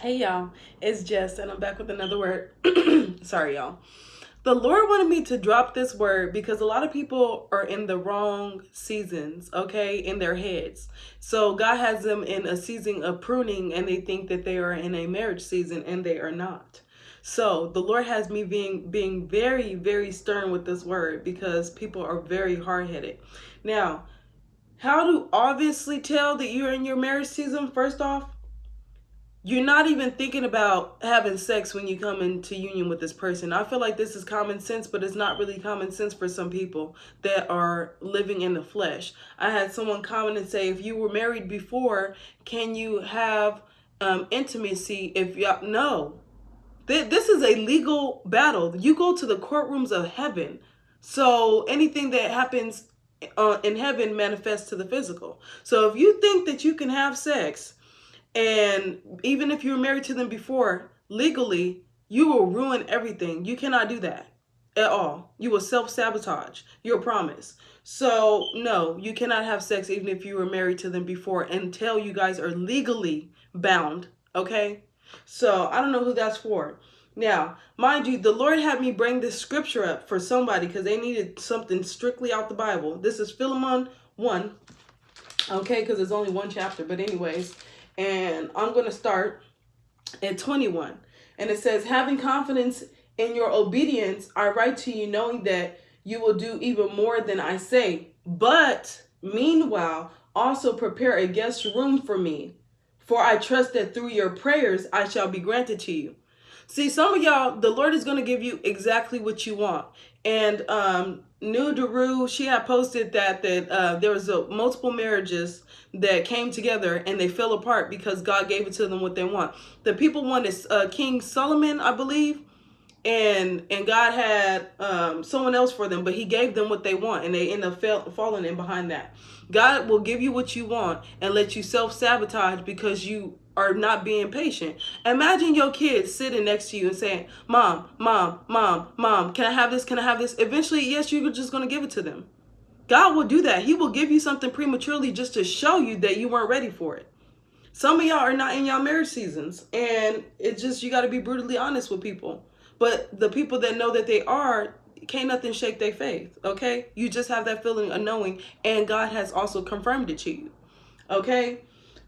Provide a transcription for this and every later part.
Hey y'all, it's Jess and I'm back with another word. Sorry y'all. The Lord wanted me to drop this word because a lot of people are in the wrong seasons, okay, in their heads. So God has them in a season of pruning and they think that they are in a marriage season and they are not. So the Lord has me being very, very stern with this word because people are very hard-headed. Now, how to obviously tell that you're in your marriage season? First off, you're not even thinking about having sex when you come into union with this person. I feel like this is common sense, but it's not really common sense for some people that are living in the flesh. I had someone comment and say, if you were married before, can you have intimacy if you no. This is a legal battle. You go to the courtrooms of heaven. So anything that happens in heaven manifests to the physical. So if you think that you can have sex, and even if you were married to them before, legally, you will ruin everything. You cannot do that at all. You will self-sabotage your promise. So, no, you cannot have sex even if you were married to them before until you guys are legally bound, okay? So, I don't know who that's for. Now, mind you, the Lord had me bring this scripture up for somebody because they needed something strictly out the Bible. This is Philemon 1, okay, because it's only one chapter, but anyways, and I'm going to start at 21. And it says, having confidence in your obedience, I write to you knowing that you will do even more than I say. But meanwhile, also prepare a guest room for me. For I trust that through your prayers, I shall be granted to you. See, some of y'all, the Lord is going to give you exactly what you want. And New Daru, she had posted that there was multiple marriages that came together and they fell apart because God gave it to them what they want. The people wanted King Solomon, I believe, and God had someone else for them, but he gave them what they want and they end up falling in behind that. God will give you what you want and let you self-sabotage because you are not being patient. Imagine your kids sitting next to you and saying, mom, mom, mom, mom, can I have this? Can I have this? Eventually, yes, you're just going to give it to them. God will do that. He will give you something prematurely just to show you that you weren't ready for it. Some of y'all are not in y'all marriage seasons, and it's just, you got to be brutally honest with people. But the people that know that they are, can't nothing shake their faith, okay? You just have that feeling of knowing, and God has also confirmed it to you, okay?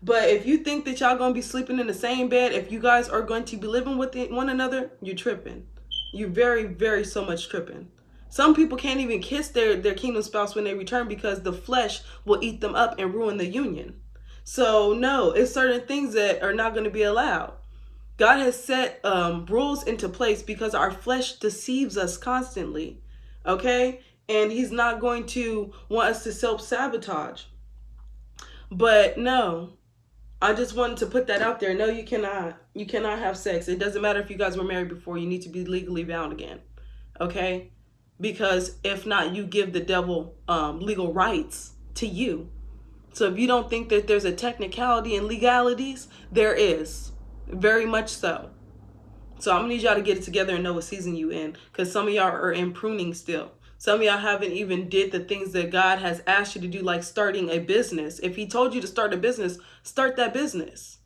But if you think that y'all gonna be sleeping in the same bed, if you guys are going to be living with one another, you're tripping. You very, very so much tripping. Some people can't even kiss their kingdom spouse when they return because the flesh will eat them up and ruin the union. So no, it's certain things that are not going to be allowed. God has set rules into place because our flesh deceives us constantly, okay? And he's not going to want us to self-sabotage. But no, I just wanted to put that out there. No, you cannot. You cannot have sex. It doesn't matter if you guys were married before. You need to be legally bound again, okay? Because if not, you give the devil legal rights to you. So if you don't think that there's a technicality and legalities, there is. Very much so. So I'm gonna need y'all to get it together and know what season you in, because some of y'all are in pruning still. Some of y'all haven't even did the things that God has asked you to do, like starting a business. If he told you to start a business, start that business.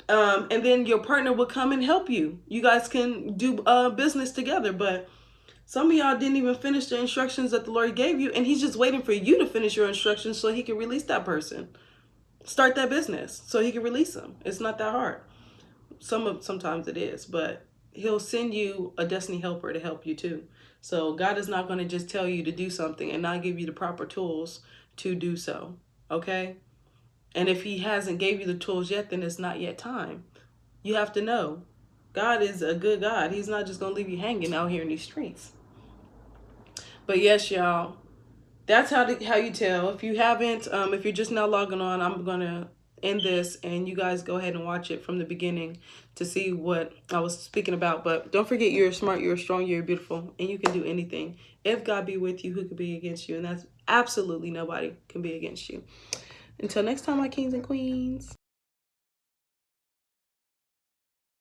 And then your partner will come and help you. You guys can do business together, but some of y'all didn't even finish the instructions that the Lord gave you, and he's just waiting for you to finish your instructions so he can release that person. Start that business so he can release them. It's not that hard. Sometimes it is, but he'll send you a destiny helper to help you too. So God is not going to just tell you to do something and not give you the proper tools to do so, okay? And if he hasn't gave you the tools yet, then it's not yet time. You have to know God is a good God. He's not just going to leave you hanging out here in these streets. But yes, y'all, that's how you tell. If you haven't, if you're just now logging on, I'm going to end this and you guys go ahead and watch it from the beginning to see what I was speaking about. But don't forget, you're smart, you're strong, you're beautiful, and you can do anything. If God be with you, who could be against you? And that's absolutely nobody can be against you. Until next time, my kings and queens.